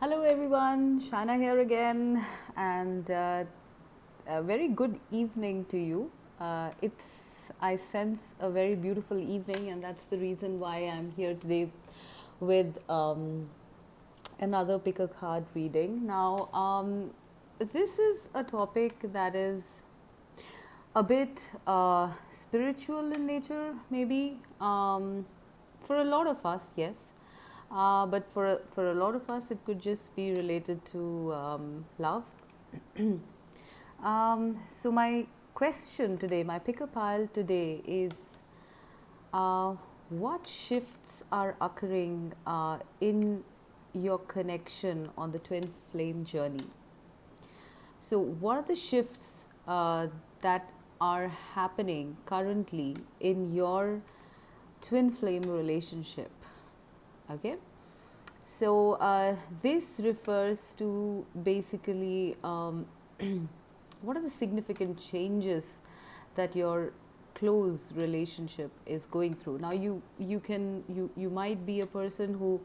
Hello everyone, Shaina here again, and a very good evening to you. I sense a very beautiful evening, and that's the reason why I'm here today with another pick a card reading. Now, this is a topic that is a bit spiritual in nature, maybe for a lot of us, yes. But for a lot of us, it could just be related to love. So my question today, my pick a pile today is, uh, what shifts are occurring in your connection on the twin flame journey? So what are the shifts that are happening currently in your twin flame relationship? Okay. So this refers to basically what are the significant changes that your close relationship is going through. Now you might be a person who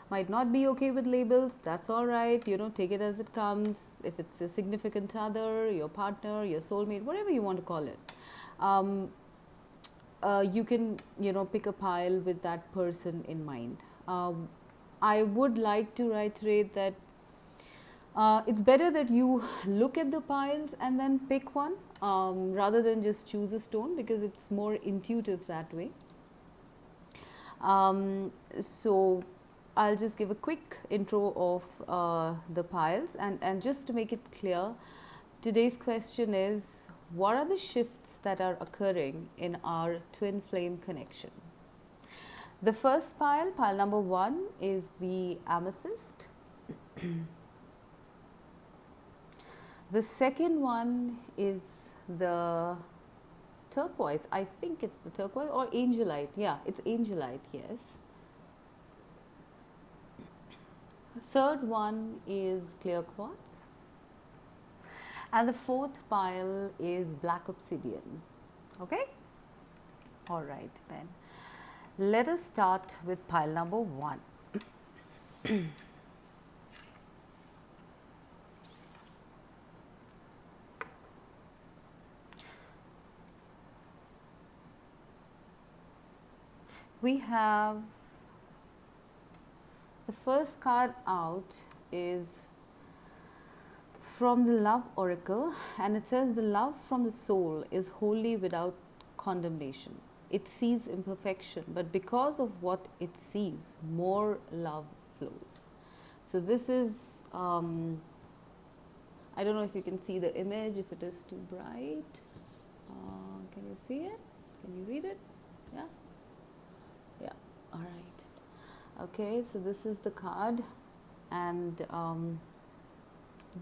might not be okay with labels. That's all right. Take it as it comes. If it's a significant other, your partner, your soulmate, whatever you want to call it. Um, you can pick a pile with that person in mind. I would like to reiterate that it's better that you look at the piles and then pick one rather than just choose a stone, because it's more intuitive that way. So I'll just give a quick intro of the piles, and just to make it clear, today's question is, what are the shifts that are occurring in our twin flame connection? The first pile, pile number 1, is the amethyst. The second one is the turquoise. I think it's the turquoise or angelite. Yeah, it's angelite, yes. The third one is clear quartz. And the fourth pile is black obsidian. Okay? All right, then. Let us start with pile number 1. We have the first card out is from the love oracle, and it says, the love from the soul is wholly without condemnation. It sees imperfection, but because of what it sees, more love flows. So this is, I don't know if you can see the image, if it is too bright. Can you see it? Can you read it? Yeah? Yeah, all right. Okay, so this is the card, and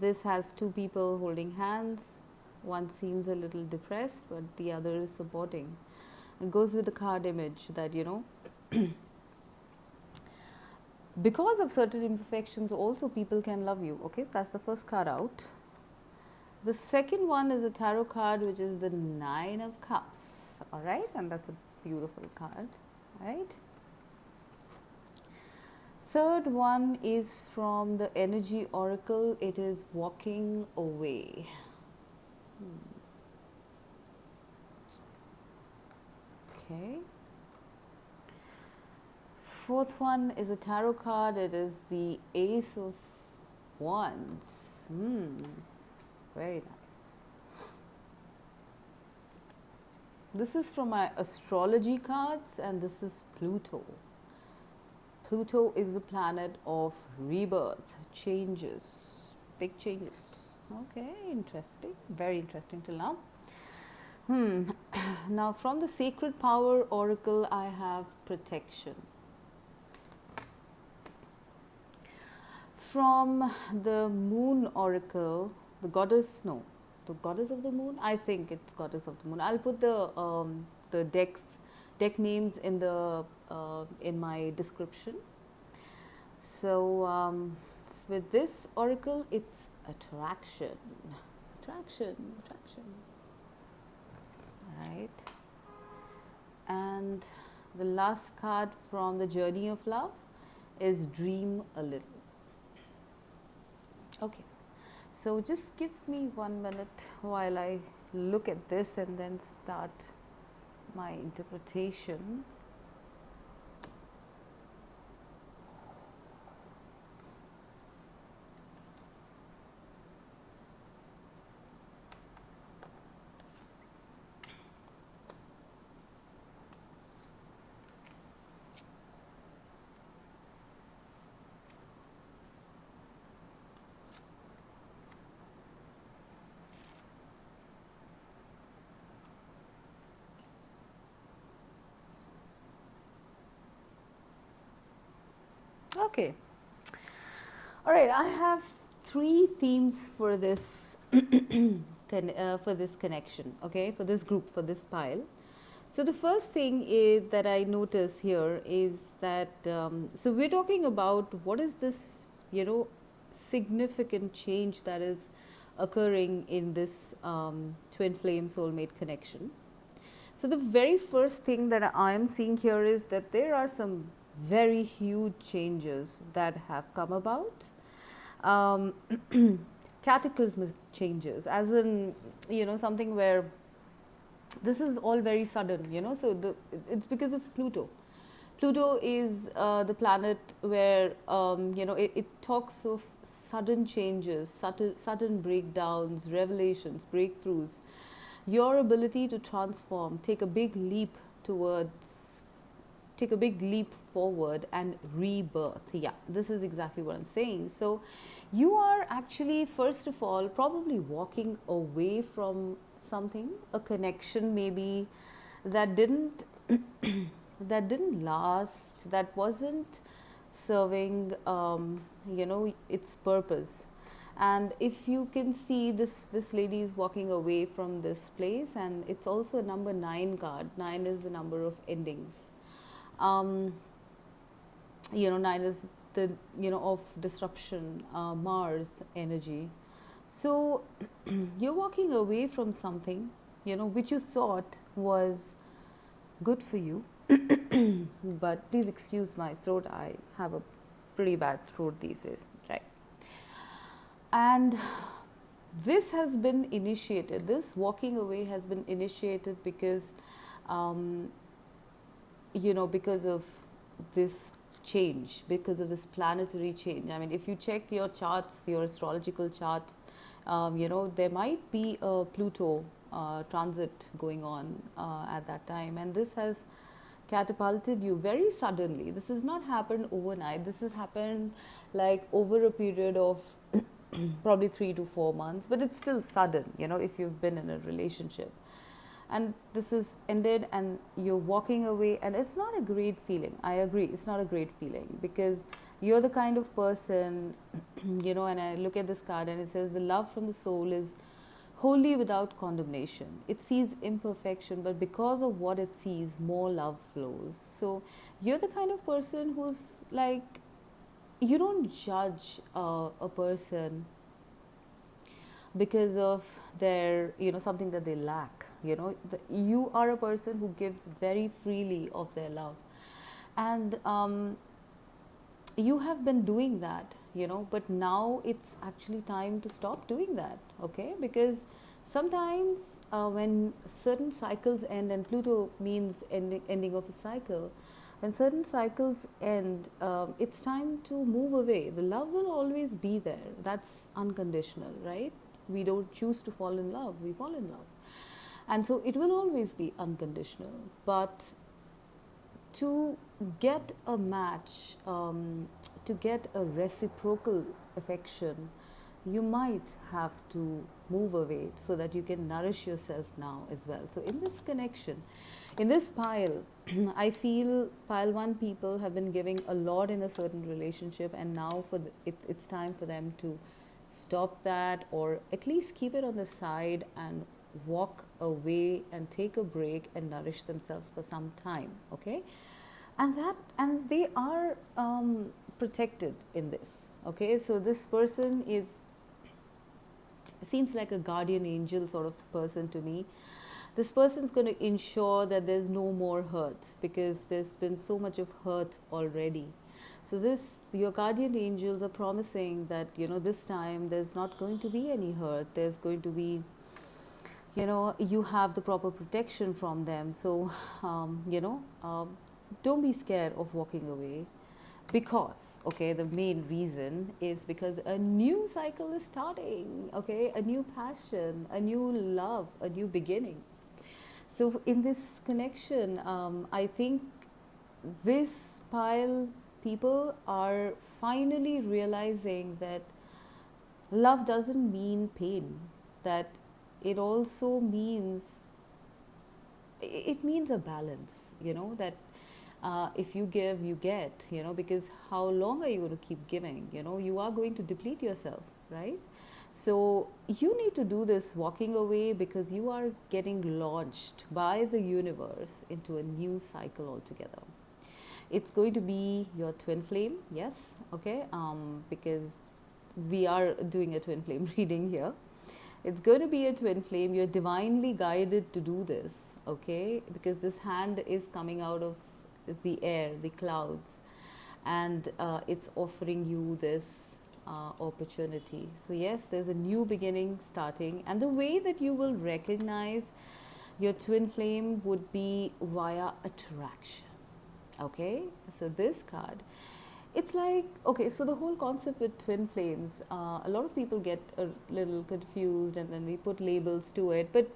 this has two people holding hands. One seems a little depressed, but the other is supporting. It goes with the card image that, because of certain imperfections, also people can love you. Okay, so that's the first card out. The second one is a tarot card, which is the 9 of Cups. All right, and that's a beautiful card. All right. Third one is from the energy oracle. It is walking away. Okay. Fourth one is a tarot card. It is the Ace of Wands. Very nice. This is from my astrology cards, and this is Pluto. Pluto is the planet of rebirth, changes, big changes. Okay, interesting. Very interesting till now. Now, from the Sacred Power Oracle, I have protection. From the Moon Oracle, the goddess of the moon. I think it's goddess of the moon. I'll put the deck names in my description. So with this oracle, it's attraction. Right. And the last card from the Journey of Love is Dream a Little. Okay. So just give me 1 minute while I look at this and then start my interpretation. Okay. All right. I have three themes for this for this connection. Okay, for this group, for this pile. So the first thing is that I notice here is that so we're talking about what is this, significant change that is occurring in this twin flame soulmate connection. So the very first thing that I am seeing here is that there are some very huge changes that have come about. Um, Cataclysmic changes, as in, something where this is all very sudden, so it's because of Pluto. Pluto is the planet where, it talks of sudden changes, sudden breakdowns, revelations, breakthroughs, your ability to transform, towards, take a big leap forward and rebirth. Yeah, this is exactly what I'm saying. So you are actually, first of all, probably walking away from something, a connection maybe that didn't that didn't last, that wasn't serving, its purpose. And if you can see, this lady is walking away from this place, and it's also a number 9 card. 9 is the number of endings. um, 9 is the, of disruption, Mars energy. So you're walking away from something, which you thought was good for you. But please excuse my throat, I have a pretty bad throat these days, right? And this has been initiated, this walking away has been initiated because, um, because of this change, because of this planetary change. I mean, if you check your charts, your astrological chart, there might be a Pluto transit going on at that time, and this has catapulted you very suddenly. This has not happened overnight. This has happened like over a period of probably 3 to 4 months, but it's still sudden, if you've been in a relationship. And this is ended and you're walking away, and it's not a great feeling. I agree, it's not a great feeling, because you're the kind of person, and I look at this card and it says the love from the soul is wholly without condemnation. It sees imperfection, but because of what it sees, more love flows. So you're the kind of person who's like, you don't judge a person because of their, something that they lack. You are a person who gives very freely of their love, and you have been doing that, but now it's actually time to stop doing that. Okay, because sometimes when certain cycles end, and Pluto means ending of a cycle, when certain cycles end, it's time to move away. The love will always be there. That's unconditional, right? We don't choose to fall in love, we fall in love. And so it will always be unconditional. But to get a match, to get a reciprocal affection, you might have to move away so that you can nourish yourself now as well. So in this connection, in this pile, I feel pile 1 people have been giving a lot in a certain relationship, and now it's time for them to stop that, or at least keep it on the side and walk away and take a break and nourish themselves for some time. Okay, and they are protected in this. Okay, so this person seems like a guardian angel sort of person to me. This person's going to ensure that there's no more hurt, because there's been so much of hurt already. So this, your guardian angels are promising that, this time there's not going to be any hurt. There's going to be, you have the proper protection from them. So, don't be scared of walking away, because, okay, the main reason is because a new cycle is starting, okay, a new passion, a new love, a new beginning. So in this connection, I think this pile people are finally realizing that love doesn't mean pain, that it also means, it means a balance, that if you give, you get, because how long are you going to keep giving? You are going to deplete yourself, right? So you need to do this walking away, because you are getting launched by the universe into a new cycle altogether. It's going to be your twin flame, yes, okay, because we are doing a twin flame reading here. It's going to be a twin flame. You're divinely guided to do this, okay, because this hand is coming out of the air, the clouds, and it's offering you this opportunity. So yes, there's a new beginning starting, and the way that you will recognize your twin flame would be via attraction. Okay, so this card, it's like, okay, so the whole concept with twin flames, a lot of people get a little confused, and then we put labels to it, but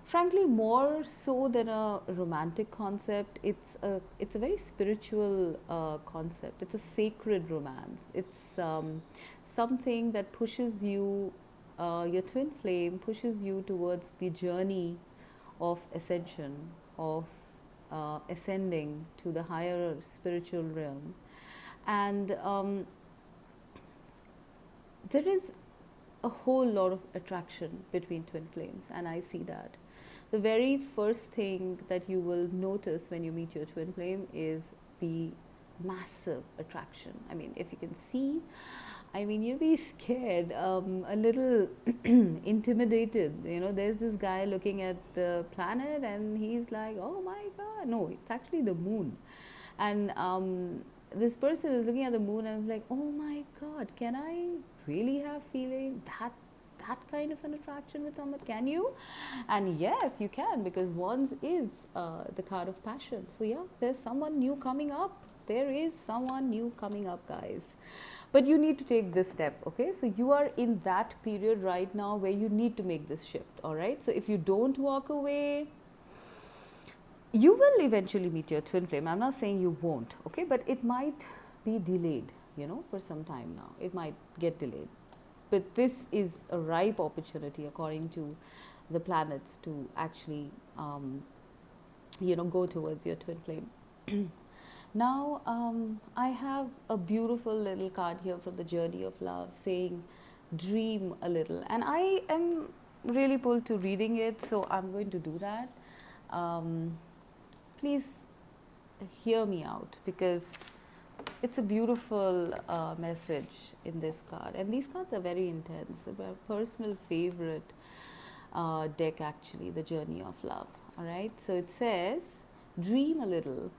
frankly, more so than a romantic concept, it's a very spiritual concept. It's a sacred romance. It's something that pushes you, your twin flame pushes you towards the journey of ascension, of ascending to the higher spiritual realm. And there is a whole lot of attraction between twin flames, and I see that. The very first thing that you will notice when you meet your twin flame is the massive attraction. I mean, if you can see, I mean, you'll be scared, a little intimidated. There's this guy looking at the planet, and he's like, oh my God. No, it's actually the moon. And this person is looking at the moon and like, oh my God, can I really have feeling that kind of an attraction with someone? Can you? And yes, you can, because Wands is the card of passion. So yeah, there's someone new coming up. There is someone new coming up, guys. But you need to take this step, okay? So you are in that period right now where you need to make this shift, all right? So if you don't walk away, you will eventually meet your twin flame. I'm not saying you won't, okay? But it might be delayed, for some time now. It might get delayed. But this is a ripe opportunity, according to the planets, to actually, go towards your twin flame. Now, I have a beautiful little card here from the Journey of Love saying, dream a little. And I am really pulled to reading it, so I'm going to do that. Please hear me out, because it's a beautiful message in this card. And these cards are very intense. A personal favorite deck, actually, the Journey of Love. All right. So it says, dream a little.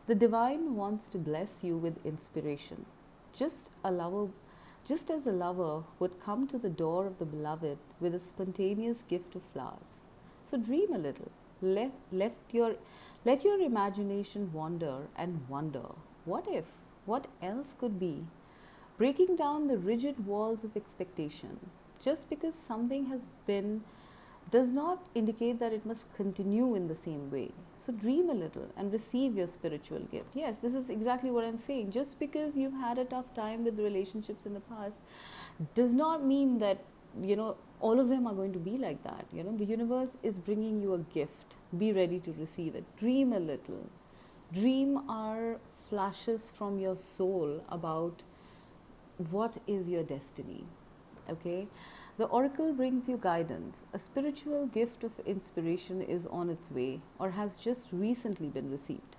The divine wants to bless you with inspiration. Just as a lover would come to the door of the beloved with a spontaneous gift of flowers. So dream a little. Let your imagination wander and wonder. What if? What else could be? Breaking down the rigid walls of expectation. Just because something has been does not indicate that it must continue in the same way. So dream a little and receive your spiritual gift. Yes, this is exactly what I'm saying. Just because you've had a tough time with relationships in the past does not mean that, all of them are going to be like that. The universe is bringing you a gift. Be ready to receive it. Dream a little. Dream are flashes from your soul about what is your destiny. Okay? The oracle brings you guidance. A spiritual gift of inspiration is on its way, or has just recently been received.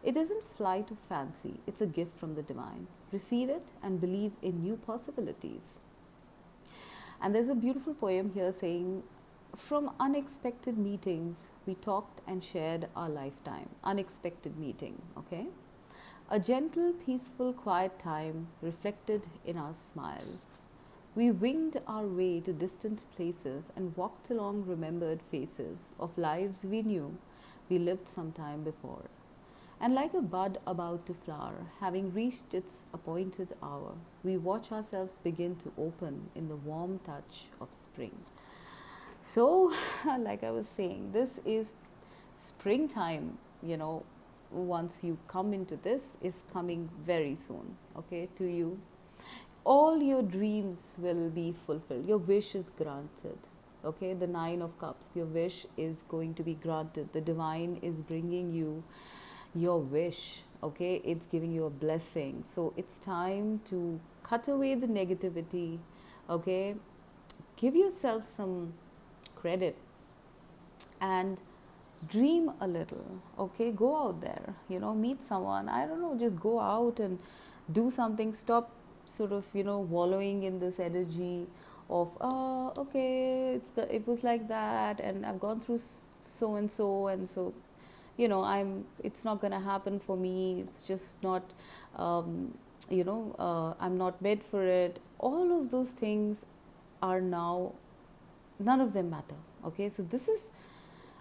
It isn't flight of fancy, it's a gift from the divine. Receive it and believe in new possibilities. And there's a beautiful poem here saying, from unexpected meetings, we talked and shared our lifetime. Unexpected meeting, okay? A gentle, peaceful, quiet time reflected in our smile. We winged our way to distant places and walked along remembered faces of lives we knew we lived some time before. And like a bud about to flower, having reached its appointed hour, we watch ourselves begin to open in the warm touch of spring. So, like I was saying, this is springtime, once you come into this, is coming very soon, okay, to you. All your dreams will be fulfilled. Your wish is granted. Okay, the Nine of Cups, your wish is going to be granted. The divine is bringing you your wish. Okay, it's giving you a blessing. So it's time to cut away the negativity. Okay, give yourself some credit and dream a little. Okay, go out there, meet someone. I don't know, just go out and do something. Stop sort of wallowing in this energy of okay, it was like that, and I've gone through so and so, and so it's not going to happen for me. It's just not I'm not made for it. All of those things are now, none of them matter. Okay, so this is,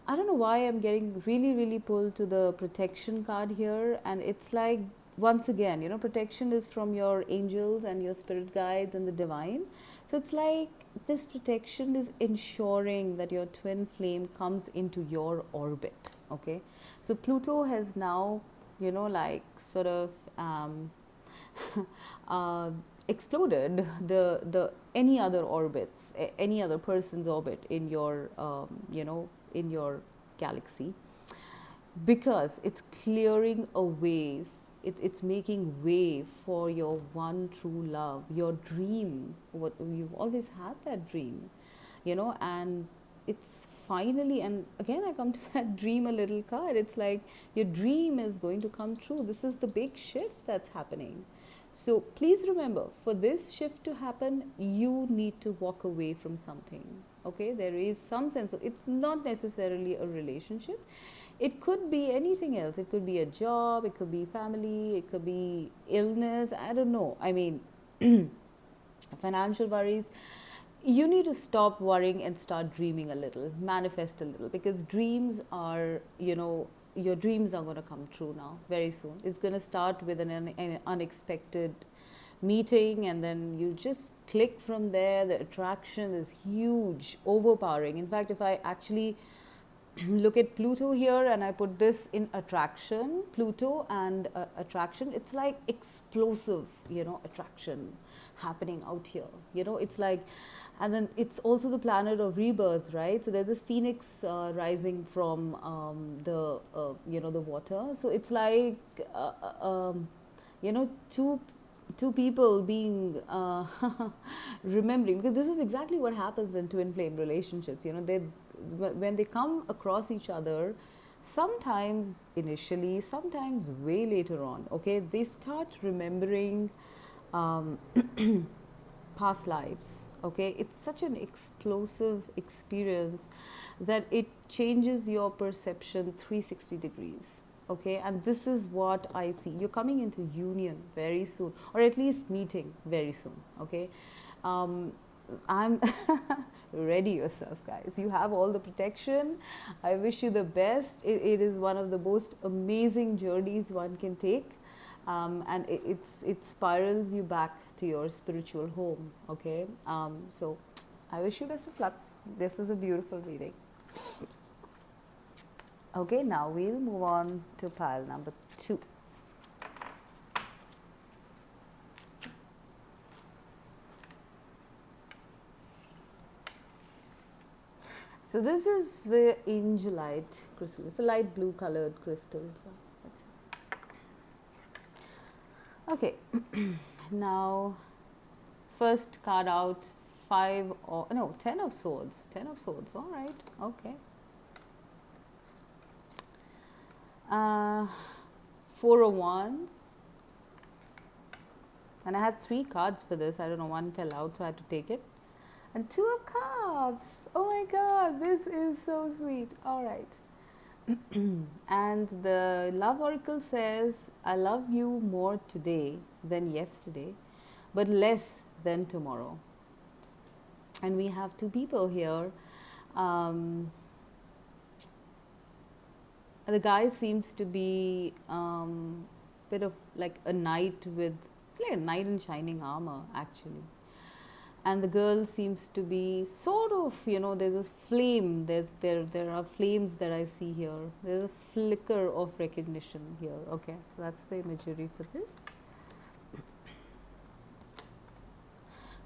I don't know why I'm getting really, really pulled to the protection card here. And it's like, once again, protection is from your angels and your spirit guides and the divine. So it's like this protection is ensuring that your twin flame comes into your orbit. Okay. So Pluto has now, sort of exploded the any other orbits, any other person's orbit in your, in your galaxy, because it's clearing a way, it's making way for your one true love, your dream, what you've always had, that dream, and it's finally, and again I come to that dream a little card. It's like your dream is going to come true. This is the big shift that's happening. So please remember, for this shift to happen, you need to walk away from something. Okay, there is some sense of, it's not necessarily a relationship. It could be anything else. It could be a job, it could be family, it could be illness. I don't know. I mean, financial worries. You need to stop worrying and start dreaming a little, manifest a little, because dreams are, your dreams are going to come true now very soon. It's going to start with an unexpected meeting, and then you just click from there. The attraction is huge, overpowering. In fact, if I actually look at Pluto here and I put this in attraction, Pluto and attraction, it's like explosive, attraction happening out here. It's like, and then it's also the planet of rebirth, right? So there's this phoenix rising from the the water. So it's like two people being remembering, because this is exactly what happens in twin flame relationships. They, when they come across each other, sometimes initially, sometimes way later on, okay, they start remembering past lives. Okay, it's such an explosive experience that it changes your perception 360 degrees. Okay, and this is what I see. You're coming into union very soon, or at least meeting very soon. Okay, I'm ready yourself, guys. You have all the protection. I wish you the best. It is one of the most amazing journeys one can take, and it spirals you back to your spiritual home. Okay, so I wish you best of luck. This is a beautiful reading. Okay, now we'll move on to pile number 2. So this is the angelite crystal. It's a light blue colored crystal. So that's it. Okay, now first card out, 10 of swords. 10 of swords. All right. Okay. 4 of wands. And I had 3 cards for this. I don't know, one fell out, so I had to take it. And 2 of cups. Oh my god, this is so sweet. All right. And the love oracle says, I love you more today than yesterday, but less than tomorrow. And we have two people here. Um, the guy seems to be bit of like a knight with, like a knight in shining armor, actually. And the girl seems to be sort of, there's this flame, there are flames that I see here. There's a flicker of recognition here. Okay, so that's the imagery for this.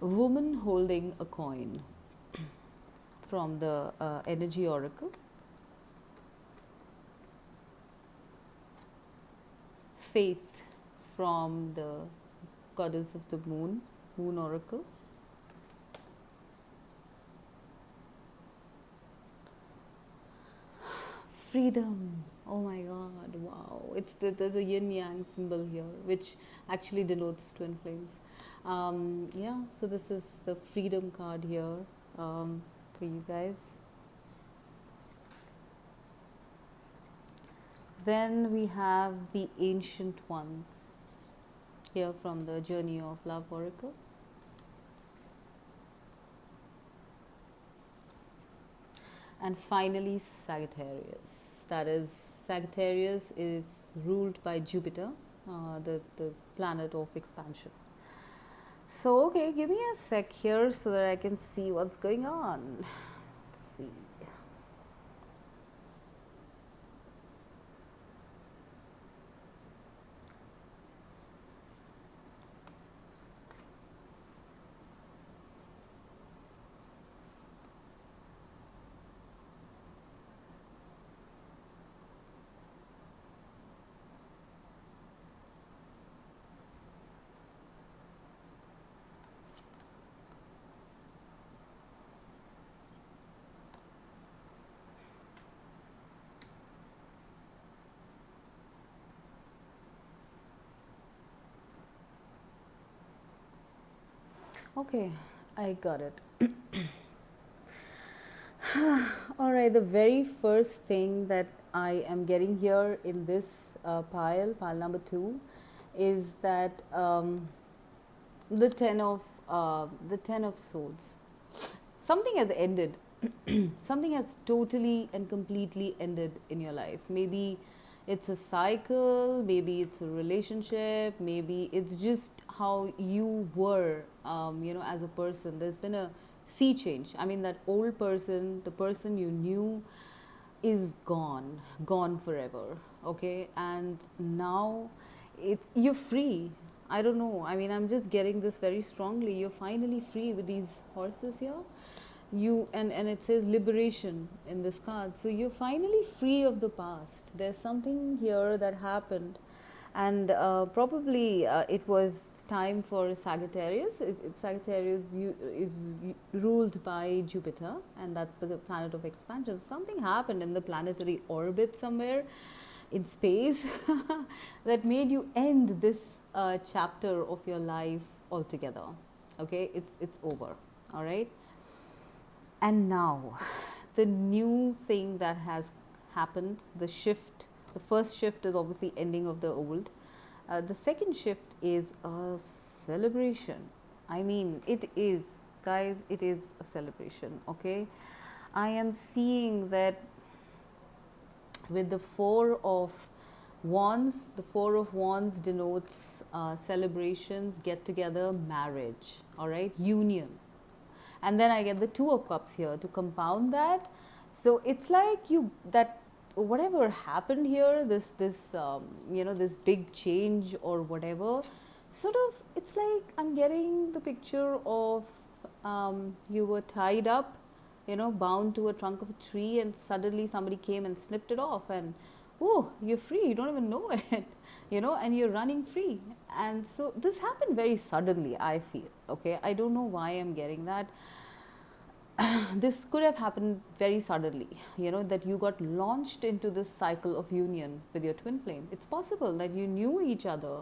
A woman holding a coin from the energy oracle. Faith from the goddess of the moon, moon oracle. Freedom. Oh my god, wow. There's a yin yang symbol here, which actually denotes twin flames. Yeah, so this is the freedom card here for you guys. Then we have the ancient ones here from the Journey of Love oracle. And finally, Sagittarius. That is, Sagittarius is ruled by Jupiter, the planet of expansion. So, okay, give me a sec here so that I can see what's going on. Let's see. Okay, I got it. All right, the very first thing that I am getting here in this pile number 2, is that the ten of swords. Something has ended. Something has totally and completely ended in your life. Maybe it's a cycle, maybe it's a relationship, maybe it's just how you were, as a person. There's been a sea change. I mean, that old person, the person you knew, is gone forever. Okay, and now you're free. I don't know. I mean, I'm just getting this very strongly. You're finally free with these horses here. And it says liberation in this card. So you're finally free of the past. There's something here that happened, and probably it was time for Sagittarius. Sagittarius is ruled by Jupiter, and that's the planet of expansion. Something happened in the planetary orbit somewhere in space that made you end this chapter of your life altogether. Okay, it's over. All right. And now, the new thing that has happened, the shift, the first shift is obviously ending of the old. The second shift is a celebration. I mean, it is, guys, it is a celebration, okay? I am seeing that with the Four of Wands, the Four of Wands denotes celebrations, get together, marriage, all right, union. And then I get the Two of Cups here to compound that. So it's like that whatever happened here, this big change or whatever, sort of, it's like I'm getting the picture of you were tied up, bound to a trunk of a tree, and suddenly somebody came and snipped it off, and oh, you're free, you don't even know it, and you're running free. And so this happened very suddenly, I feel. Okay, I don't know why I'm getting that. This could have happened very suddenly, that you got launched into this cycle of union with your twin flame. It's possible that you knew each other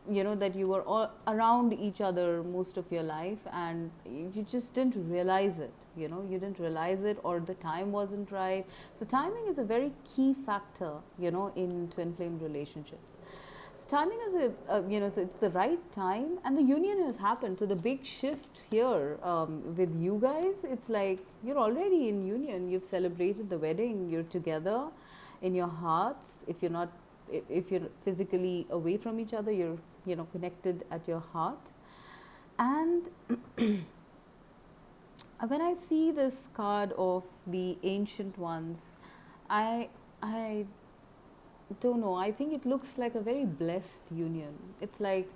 that you were all around each other most of your life, and you just didn't realize it. You didn't realize it, or the time wasn't right. So timing is a very key factor, in twin flame relationships. So timing is so it's the right time, and the union has happened. So the big shift here, with you guys, it's like you're already in union. You've celebrated the wedding. You're together in your hearts. If you're physically away from each other, you're connected at your heart. And when I see this card of the ancient ones, I don't know, I think it looks like a very blessed union. It's like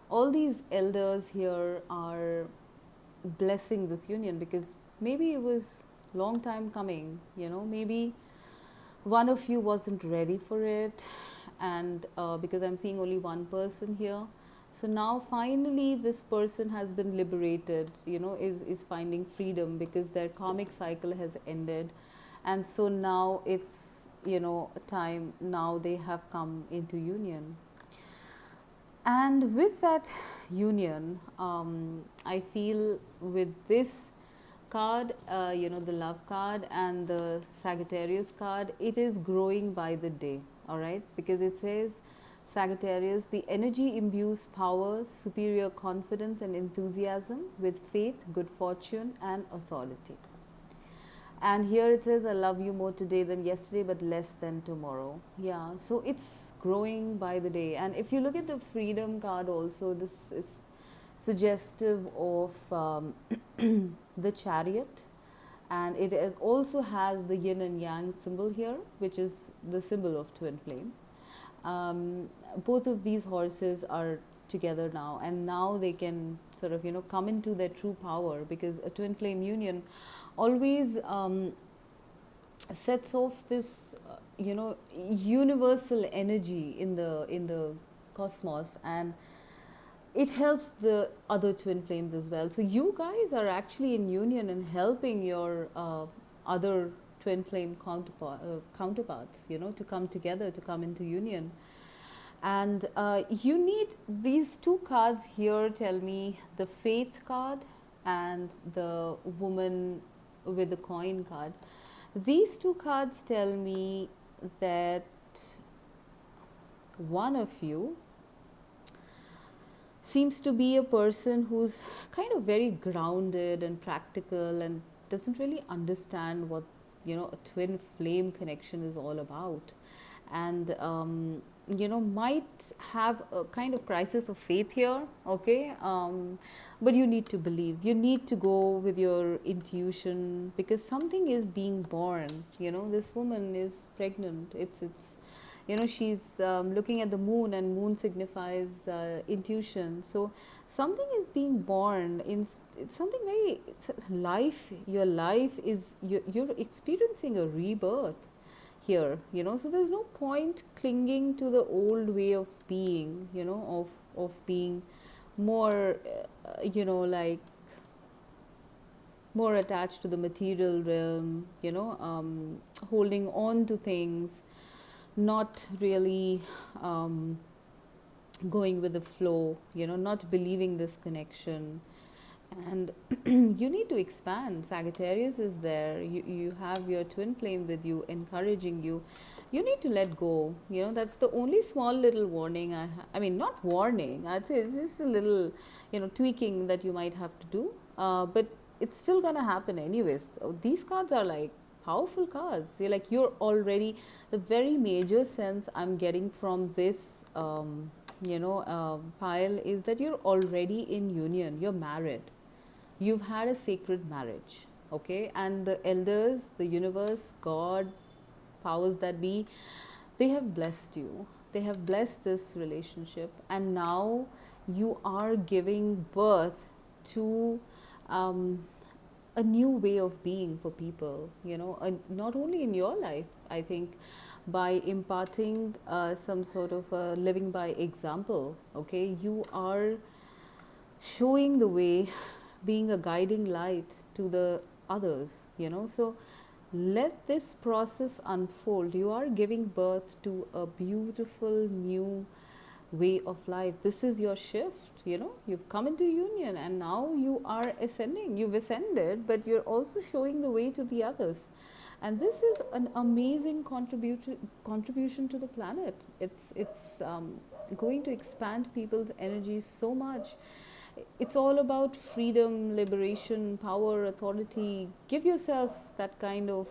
all these elders here are blessing this union, because maybe it was long time coming. Maybe one of you wasn't ready for it, and because I'm seeing only one person here, so now finally this person has been liberated, is finding freedom, because their karmic cycle has ended, and so now it's time. Now they have come into union, and with that union, I feel with this card, the love card and the Sagittarius card, it is growing by the day, all right? Because it says, Sagittarius, the energy imbues power, superior confidence and enthusiasm with faith, good fortune and authority. And here it says, I love you more today than yesterday, but less than tomorrow. Yeah, so it's growing by the day. And if you look at the freedom card also, this is suggestive of the chariot, and it also has the yin and yang symbol here, which is the symbol of twin flame. Both of these horses are together now, and now they can sort of come into their true power, because a twin flame union always sets off this universal energy in the cosmos, and it helps the other twin flames as well. So you guys are actually in union and helping your other twin flame counterparts, to come together, to come into union. And you need these two cards here, tell me, the faith card and the woman with the coin card. These two cards tell me that one of you seems to be a person who's kind of very grounded and practical, and doesn't really understand what a twin flame connection is all about, and might have a kind of crisis of faith here, okay? But you need to believe, you need to go with your intuition, because something is being born. This woman is pregnant. It's she's looking at the moon, and moon signifies intuition. So something is being born. It's something very, it's life. Your life is, you're experiencing a rebirth here, so there's no point clinging to the old way of being, of being more, like more attached to the material realm, holding on to things, not really going with the flow, not believing this connection. And you need to expand. Sagittarius is there. You have your twin flame with you, encouraging you. You need to let go. That's the only small little warning I mean, not warning, I'd say it's just a little, tweaking that you might have to do. But it's still going to happen anyways. So these cards are like powerful cards. You're already, the very major sense I'm getting from this, pile is that you're already in union. You're married. You've had a sacred marriage, okay? And the elders, the universe, God, powers that be, they have blessed you. They have blessed this relationship, and now you are giving birth to a new way of being for people, not only in your life, I think, by imparting some sort of living by example, okay? You are showing the way, being a guiding light to the others, so let this process unfold. You are giving birth to a beautiful new way of life. This is your shift, you've come into union and now you are ascending. You've ascended, but you're also showing the way to the others. And this is an amazing contribution to the planet. It's going to expand people's energy so much. It's all about freedom, liberation, power, authority. Give yourself that kind of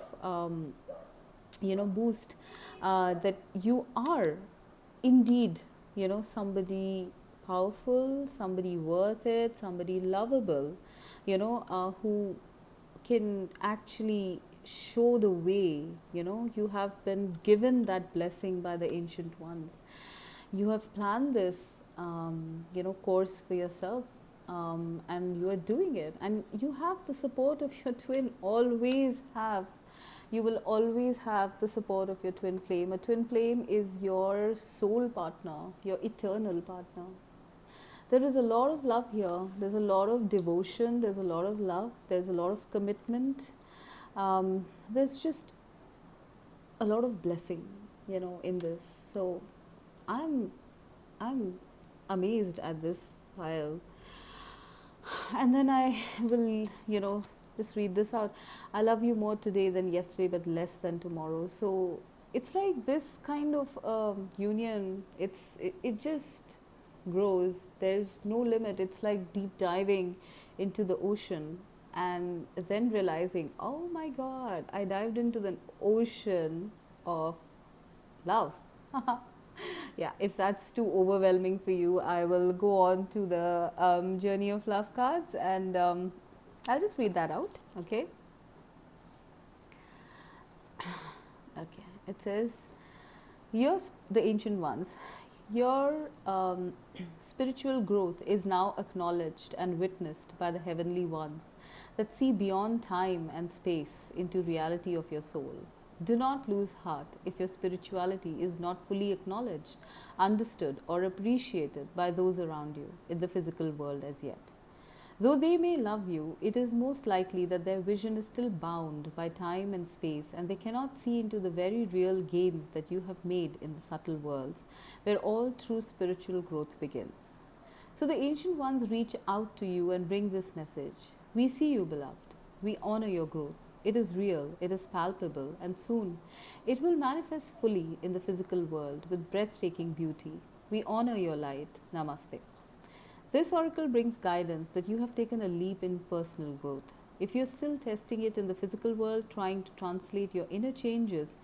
boost, that you are indeed somebody powerful, somebody worth it, somebody lovable, who can actually show the way. You have been given that blessing by the ancient ones. You have planned this course for yourself, and you are doing it, and you have the support of your twin. Always have. You will always have the support of your twin flame. A twin flame is your soul partner, your eternal partner. There is a lot of love here. There's a lot of devotion. There's a lot of love. There's a lot of commitment. There's just a lot of blessing, in this. So I'm amazed at this pile. And then I will, just read this out. I love you more today than yesterday, but less than tomorrow. So it's like this kind of union. It just grows. There's no limit. It's like deep diving into the ocean and then realizing, oh my God, I dived into the ocean of love. Yeah, if that's too overwhelming for you, I will go on to the Journey of Love cards, and I'll just read that out, okay? Okay, it says, here's the ancient ones. Your spiritual growth is now acknowledged and witnessed by the heavenly ones that see beyond time and space into reality of your soul. Do not lose heart if your spirituality is not fully acknowledged, understood, or appreciated by those around you in the physical world as yet. Though they may love you, it is most likely that their vision is still bound by time and space, and they cannot see into the very real gains that you have made in the subtle worlds, where all true spiritual growth begins. So the ancient ones reach out to you and bring this message. We see you, beloved. We honor your growth. It is real, it is palpable, and soon it will manifest fully in the physical world with breathtaking beauty. We honor your light. Namaste. This oracle brings guidance that you have taken a leap in personal growth. If you're still testing it in the physical world, trying to translate your inner changes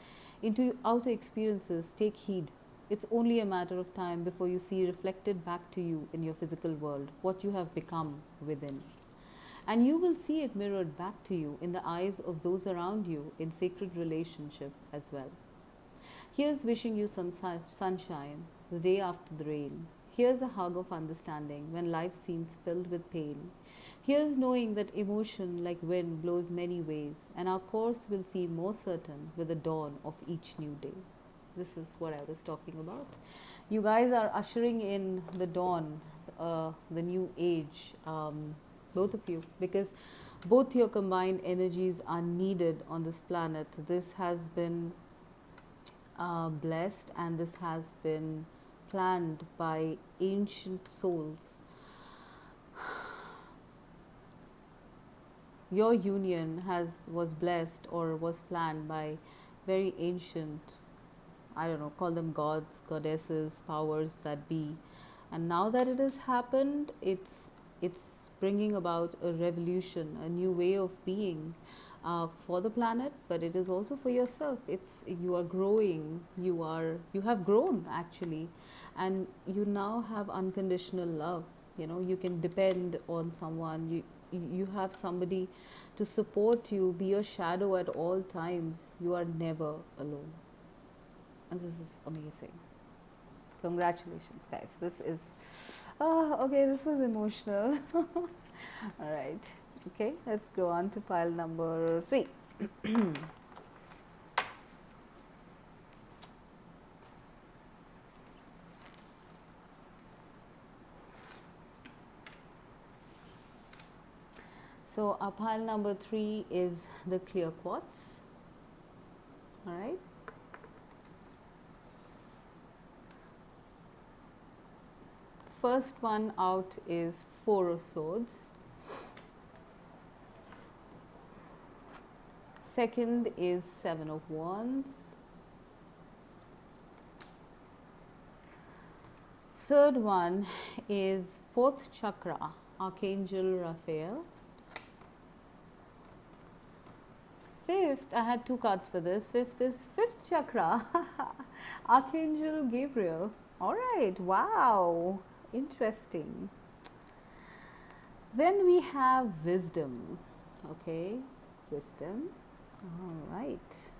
into outer experiences, take heed. It's only a matter of time before you see reflected back to you in your physical world what you have become within. And you will see it mirrored back to you in the eyes of those around you in sacred relationship as well. Here's wishing you some sunshine the day after the rain. Here's a hug of understanding when life seems filled with pain. Here's knowing that emotion like wind blows many ways, and our course will seem more certain with the dawn of each new day. This is what I was talking about. You guys are ushering in the dawn, the new age, both of you, because both your combined energies are needed on this planet. This has been blessed, and this has been planned by ancient souls. Your union was blessed or was planned by very ancient, I don't know, call them gods, goddesses, powers that be. And now that it has happened, it's bringing about a revolution, a new way of being for the planet, but it is also for yourself. You are growing, you have grown actually, and you now have unconditional love. You can depend on someone. You have somebody to support you, be your shadow at all times. You are never alone, and this is amazing. Congratulations, guys. This is okay, this was emotional. All right, okay, let's go on to pile number 3. So our pile number 3 is the clear quartz. All right. first one out is Four of Swords. Second is Seven of Wands. Third one is fourth chakra, Archangel Raphael. Fifth, I had two cards for this. Fifth is fifth chakra, Archangel Gabriel. All right, wow, interesting. Then we have wisdom. Okay, wisdom. All right.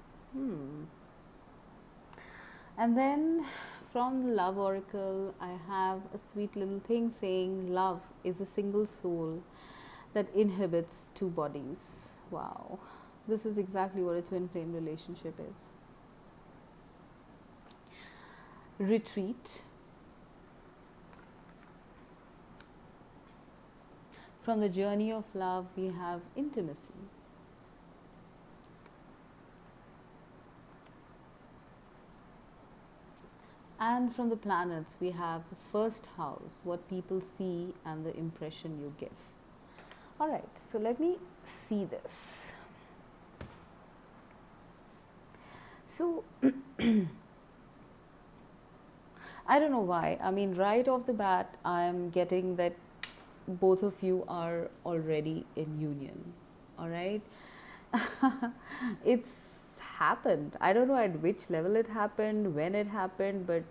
And then from the Love Oracle, I have a sweet little thing saying love is a single soul that inhabits two bodies. Wow. This is exactly what a twin flame relationship is. Retreat. From the journey of love, we have intimacy. And from the planets, we have the first house, what people see and the impression you give. All right, so let me see this. So, I don't know why. I mean, right off the bat, I'm getting that both of you are already in union. All right? It's happened. I don't know at which level it happened, when it happened, but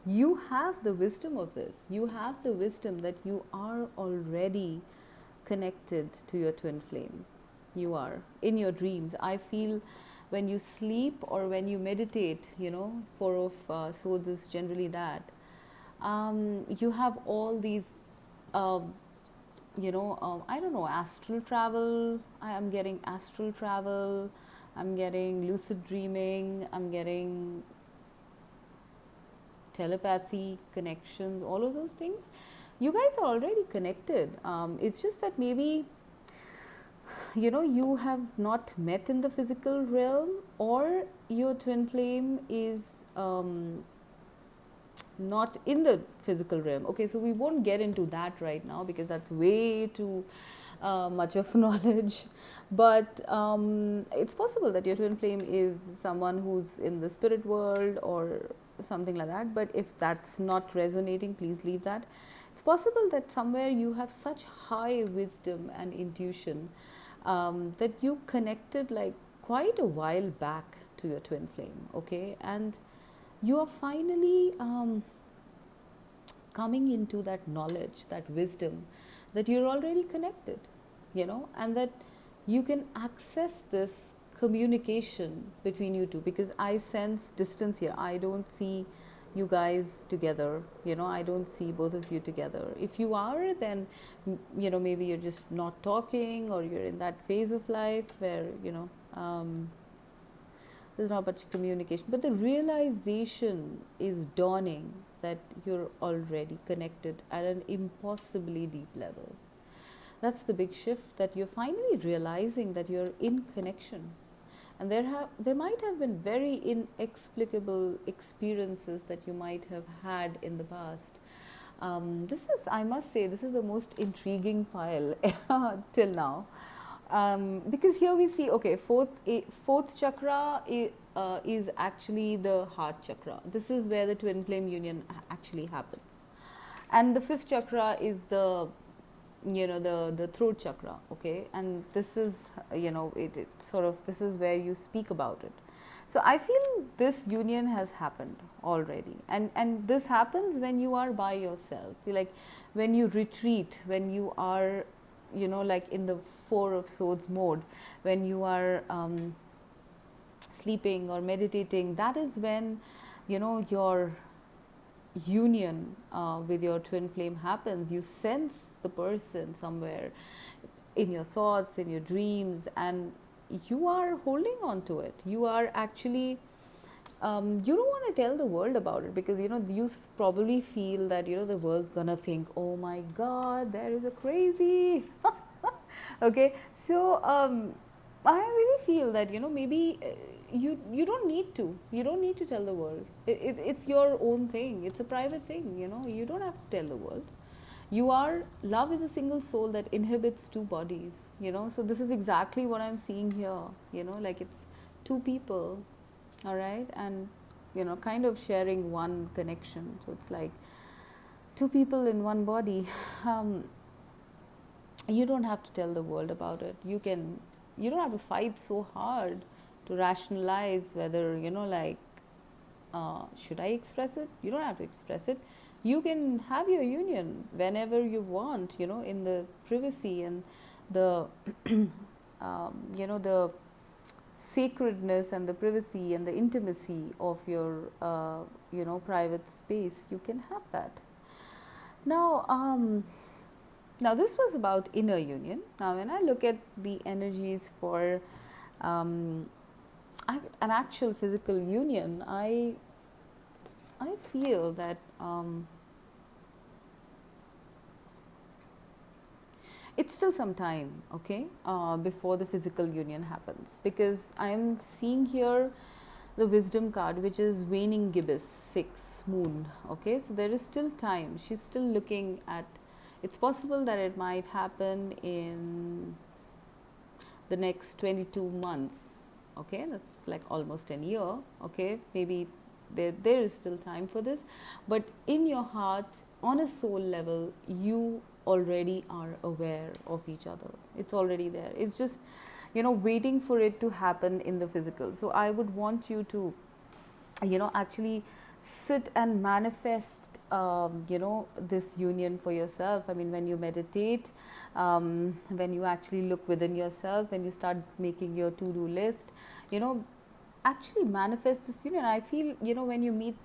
you have the wisdom of this. You have the wisdom that you are already connected to your twin flame. You are. In your dreams. I feel when you sleep or when you meditate, Four of Swords is generally that. You have all these, I don't know, astral travel. I am getting astral travel. I'm getting lucid dreaming. I'm getting telepathy, connections, all of those things. You guys are already connected. It's just that maybe you have not met in the physical realm, or your twin flame is not in the physical realm. Okay, so we won't get into that right now because that's way too much of knowledge. But it's possible that your twin flame is someone who's in the spirit world or something like that. But if that's not resonating, please leave that. It's possible that somewhere you have such high wisdom and intuition that you connected like quite a while back to your twin flame, okay? And you are finally coming into that knowledge, that wisdom, that you're already connected, and that you can access this communication between you two, because I sense distance here. I don't see you guys together, I don't see both of you together. If you are, then maybe you're just not talking, or you're in that phase of life where there's not much communication, but the realization is dawning that you're already connected at an impossibly deep level. That's the big shift, that you're finally realizing that you're in connection. And there might have been very inexplicable experiences that you might have had in the past. I must say, this is the most intriguing pile till now. Because here we see, okay, fourth chakra is actually the heart chakra. This is where the twin flame union actually happens. And the fifth chakra is the throat chakra, okay? And this is, it sort of, this is where you speak about it. So I feel this union has happened already. And this happens when you are by yourself. Like when you retreat, when you are, like in the Four of Swords mode, when you are sleeping or meditating, that is when, your union with your twin flame happens. You sense the person somewhere in your thoughts, in your dreams, and you are holding on to it. You are actually, you don't want to tell the world about it, because you probably feel that the world's gonna think, oh my god, there is a crazy okay. So I really feel that, maybe you don't need to. You don't need to tell the world. It's your own thing. It's a private thing. You don't have to tell the world. Love is a single soul that inhabits two bodies. So this is exactly what I'm seeing here. Like it's two people, all right, and kind of sharing one connection. So it's like two people in one body. Um, you don't have to tell the world about it. You don't have to fight so hard to rationalize whether, like, should I express it? You don't have to express it. You can have your union whenever you want, in the privacy and the, the sacredness and the privacy and the intimacy of your, private space. You can have that. Now, now, this was about inner union. Now, when I look at the energies for um, an actual physical union, I feel that it's still some time, okay, before the physical union happens, because I'm seeing here the wisdom card, which is waning gibbous 6 moon. Okay, so there is still time. She's still looking at, it's possible that it might happen in the next 22 months. Okay, that's like almost an year. Okay, maybe there is still time for this, but in your heart, on a soul level, you already are aware of each other. It's already there. It's just, waiting for it to happen in the physical. So I would want you to, actually sit and manifest, this union for yourself. I mean, when you meditate, when you actually look within yourself, when you start making your to-do list, actually manifest this union. I feel, when you meet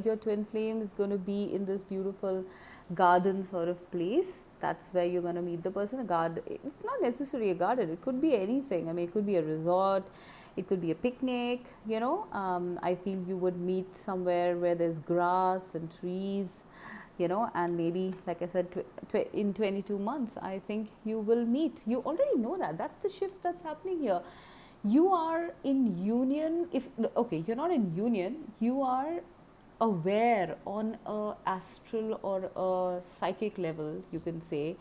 your twin flame is going to be in this beautiful garden sort of place. That's where you're going to meet the person. A garden, it's not necessarily a garden, it could be anything. I mean, it could be a resort, it could be a picnic. I feel you would meet somewhere where there's grass and trees, and maybe, like I said, in 22 months, I think you will meet. You already know that. That's the shift that's happening here. You are in union. Okay, you're not in union, you are aware on a astral or a psychic level, you can say,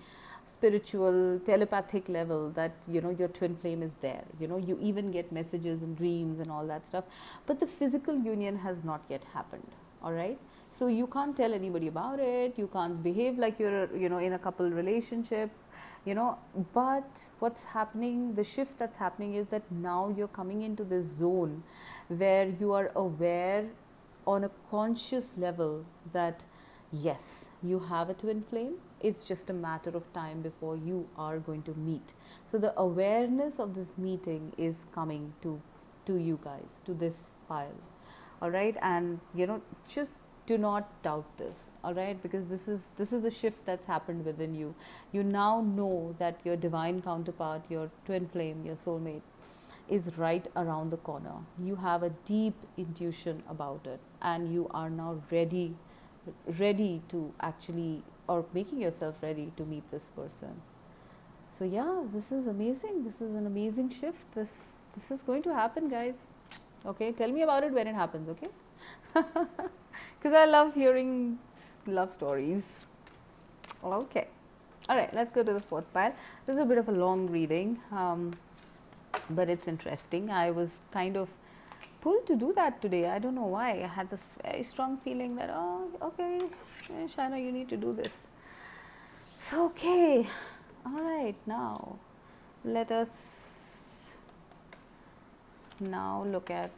spiritual, telepathic level, that your twin flame is there. You even get messages and dreams and all that stuff, but the physical union has not yet happened. All right, so you can't tell anybody about it, you can't behave like you're in a couple relationship, but what's happening, the shift that's happening, is that now you're coming into this zone where you are aware on a conscious level that yes, you have a twin flame. It's just a matter of time before you are going to meet. So the awareness of this meeting is coming to you guys, to this pile. All right, and just do not doubt this. All right, because this is the shift that's happened within you. You now know that your divine counterpart, your twin flame, your soulmate, is right around the corner. You have a deep intuition about it, and you are now ready to actually, or making yourself ready to meet this person. So yeah, this is amazing. This is an amazing shift. This is going to happen, guys. Okay, tell me about it when it happens. Okay, because I love hearing love stories. Okay, all right, let's go to the 4th pile. This is a bit of a long reading, but it's interesting. I was kind of pulled to do that today. I don't know why. I had this very strong feeling that, oh, okay, Shaina, you need to do this. So, okay, all right, now let us now look at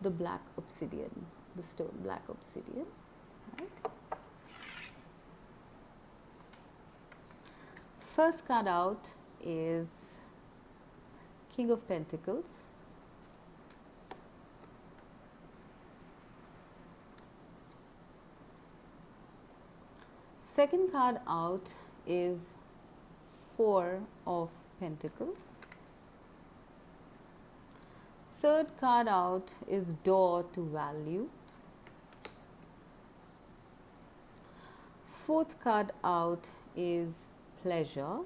the black obsidian, the stone black obsidian, right? First card out is King of Pentacles. Second card out is 4 of Pentacles. Third card out is Door to Value. Fourth card out is Pleasure.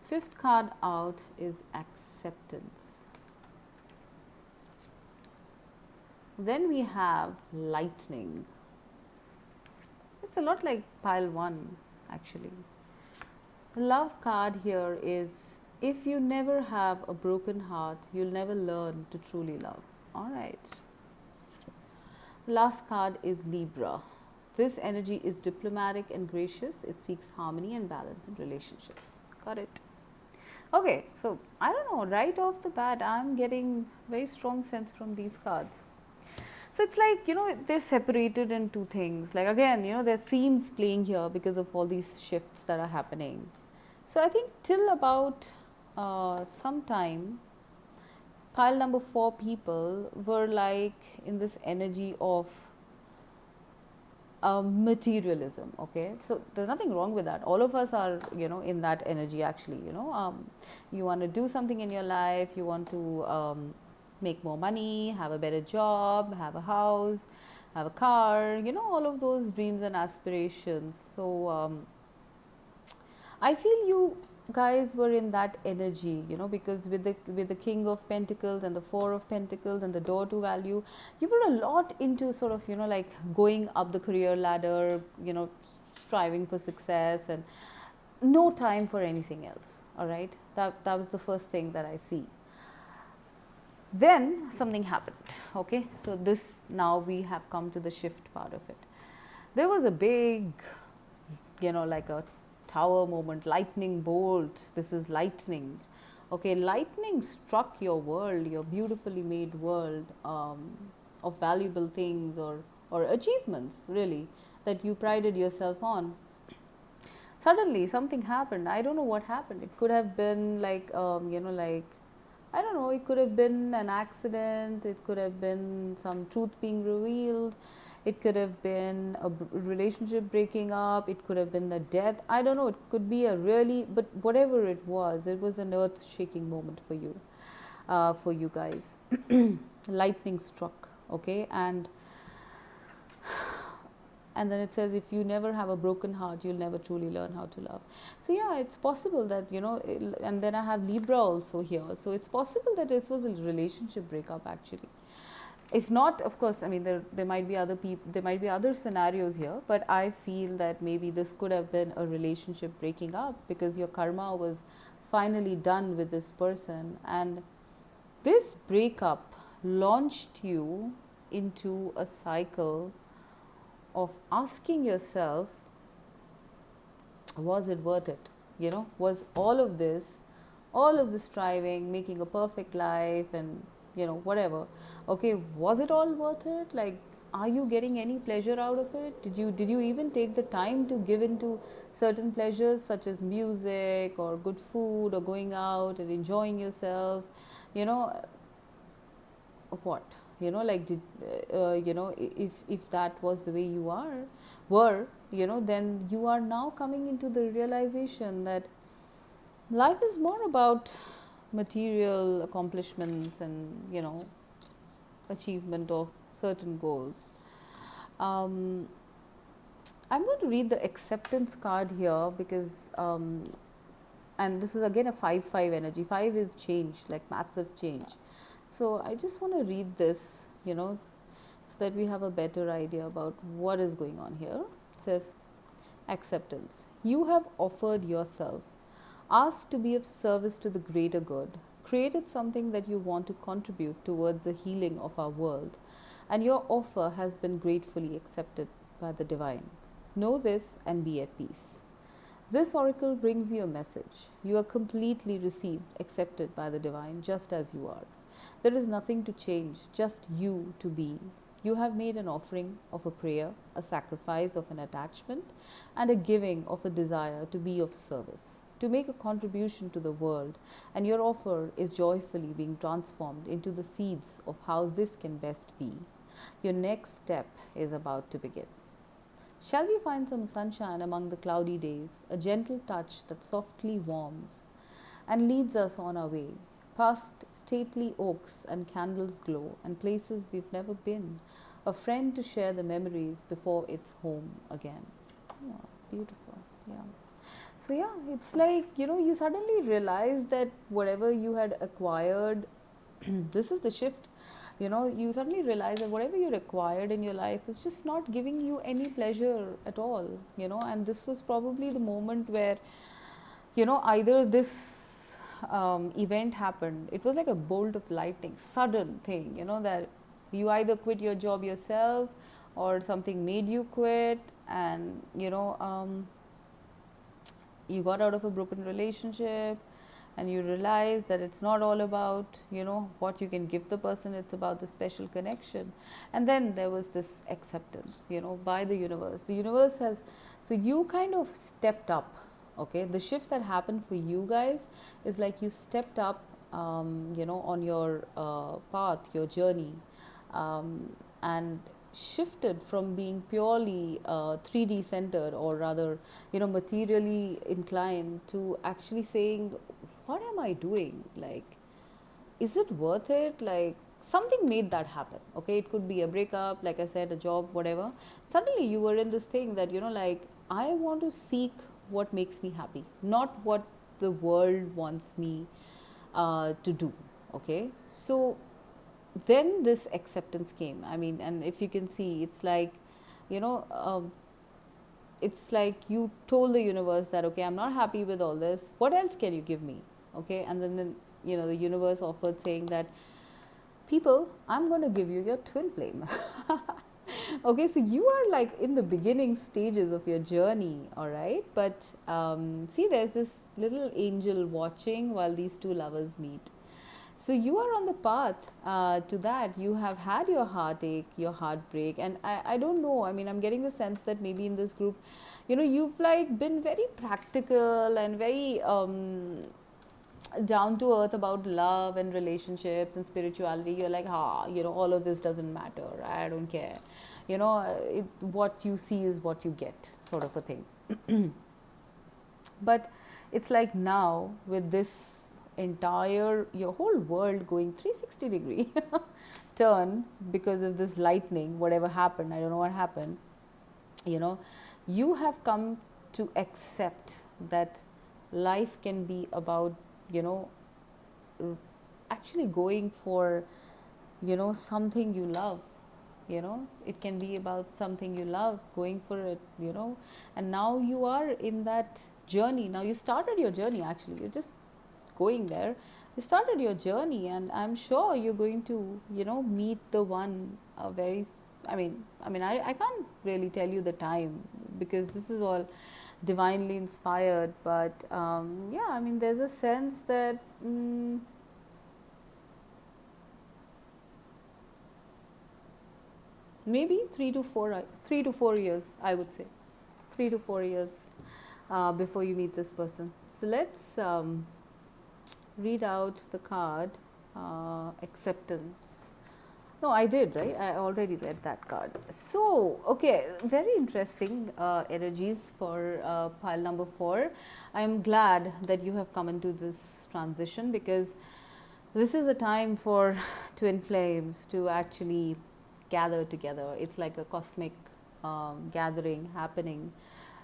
Fifth card out is acceptance. Then we have lightning. It's a lot like pile 1 actually. The love card here is, if you never have a broken heart, you'll never learn to truly love. All right. Last card is Libra. This energy is diplomatic and gracious. It seeks harmony and balance in relationships. Got it. Okay, so I don't know, right off the bat, I'm getting very strong sense from these cards. So it's like, they're separated in two things. Like again, there are themes playing here because of all these shifts that are happening. So I think till about some time, pile number 4 people were like in this energy of materialism. Okay, so there's nothing wrong with that. All of us are, in that energy actually. You want to do something in your life, you want to make more money, have a better job, have a house, have a car, all of those dreams and aspirations. So I feel you guys were in that energy, because with the King of Pentacles and the Four of Pentacles and the door to value, you were a lot into sort of, like going up the career ladder, striving for success and no time for anything else. All right. That was the first thing that I see. Then something happened. Okay. So now we have come to the shift part of it. There was a big, like a tower moment, lightning bolt. This is lightning. Okay, lightning struck your world, your beautifully made world of valuable things or achievements, really, that you prided yourself on. Suddenly, something happened. I don't know what happened. It could have been like, I don't know, it could have been an accident. It could have been some truth being revealed. It could have been a relationship breaking up. It could have been a death. I don't know. It could be but whatever it was an earth-shaking moment for you guys. Lightning struck, okay? And then it says, if you never have a broken heart, you'll never truly learn how to love. So yeah, it's possible that, and then I have Libra also here. So it's possible that this was a relationship breakup actually. If not, of course, I mean, there might be other people, there might be other scenarios here, but I feel that maybe this could have been a relationship breaking up because your karma was finally done with this person. And this breakup launched you into a cycle of asking yourself, was it worth it? Was all of this striving, making a perfect life and, whatever. Okay, was it all worth it? Like, are you getting any pleasure out of it? Did you even take the time to give into certain pleasures such as music or good food or going out and enjoying yourself? What? Like, if that was the way you were, then you are now coming into the realization that life is more about material accomplishments and, achievement of certain goals. I'm going to read the acceptance card here because, and this is again a 5-5 energy. 5 is change, like massive change. So I just want to read this, so that we have a better idea about what is going on here. It says, acceptance. You have offered yourself, asked to be of service to the greater good, created something that you want to contribute towards the healing of our world, and your offer has been gratefully accepted by the divine. Know this and be at peace. This oracle brings you a message. You are completely received, accepted by the divine, just as you are. There is nothing to change, just you to be. You have made an offering of a prayer, a sacrifice of an attachment, and a giving of a desire to be of service, to make a contribution to the world, and your offer is joyfully being transformed into the seeds of how this can best be. Your next step is about to begin. Shall we find some sunshine among the cloudy days, a gentle touch that softly warms and leads us on our way, past stately oaks and candles glow and places we've never been, a friend to share the memories before it's home again. Oh, beautiful, yeah. So yeah, it's like, you suddenly realize that whatever you had acquired, this is the shift. You suddenly realize that whatever you acquired in your life is just not giving you any pleasure at all, and this was probably the moment where, either this event happened. It was like a bolt of lightning, sudden thing, that you either quit your job yourself or something made you quit, and you got out of a broken relationship, and you realize that it's not all about what you can give the person, it's about the special connection. And then there was this acceptance, by the universe. The universe has, so you kind of stepped up. Okay, the shift that happened for you guys is like you stepped up, on your path, your journey, and shifted from being purely 3D centered, or rather, materially inclined, to actually saying, what am I doing? Like, is it worth it? Like, something made that happen. Okay, it could be a breakup, like I said, a job, whatever. Suddenly you were in this thing that, like, I want to seek what makes me happy, not what the world wants me to do. Okay, so then this acceptance came. I mean, and if you can see, it's like, you know, it's like you told the universe that, okay, I'm not happy with all this. What else can you give me? Okay, and then the universe offered, saying that, people, I'm going to give you your twin flame. Okay, so you are like in the beginning stages of your journey, all right? But see, there's this little angel watching while these two lovers meet. So you are on the path to that. You have had your heartache, your heartbreak, and I don't know. I mean, I'm getting the sense that maybe in this group, you've like been very practical and very down to earth about love and relationships and spirituality. You're like, all of this doesn't matter. I don't care. What you see is what you get, sort of a thing. But it's like now, with this entire, your whole world going 360-degree turn because of this lightning, whatever happened, I don't know what happened, you know, you have come to accept that life can be about, actually going for, something you love. It can be about something you love, going for it, and now you are in that journey. Now you started your journey, actually, you're just going there. You started your journey, and I'm sure you're going to, meet the one very, I can't really tell you the time, because this is all divinely inspired, but yeah, I mean, there's a sense that maybe 3 to 4 years, I would say, 3 to 4 years before you meet this person. So let's read out the card, acceptance. No, I did, right? I already read that card. So, okay, very interesting energies for pile number 4. I'm glad that you have come into this transition, because this is a time for twin flames to actually gather together. It's like a cosmic gathering happening.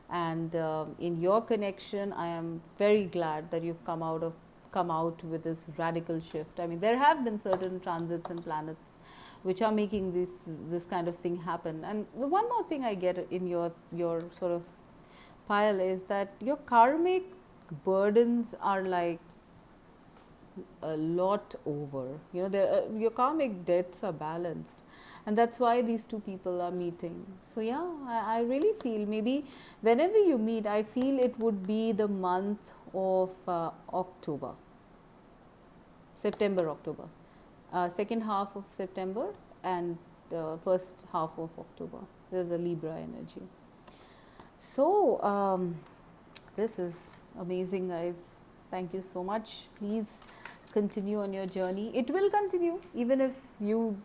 And in your connection, I am very glad that you've come out with this radical shift. I mean, there have been certain transits and planets which are making this kind of thing happen. And the one more thing I get in your sort of pile is that your karmic burdens are like a lot over. Your karmic debts are balanced, and that's why these two people are meeting. So yeah, I really feel, maybe whenever you meet, I feel it would be the month of October, September, October, second half of September, and the first half of October. There's a Libra energy. So this is amazing, guys. Thank you so much. Please continue on your journey. It will continue, even if you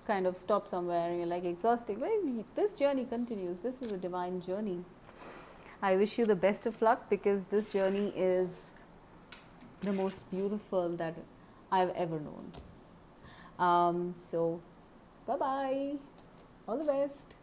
kind of stop somewhere and you're like exhausted. Well, this journey continues. This is a divine journey. I wish you the best of luck, because this journey is the most beautiful that I've ever known. So bye bye, all the best.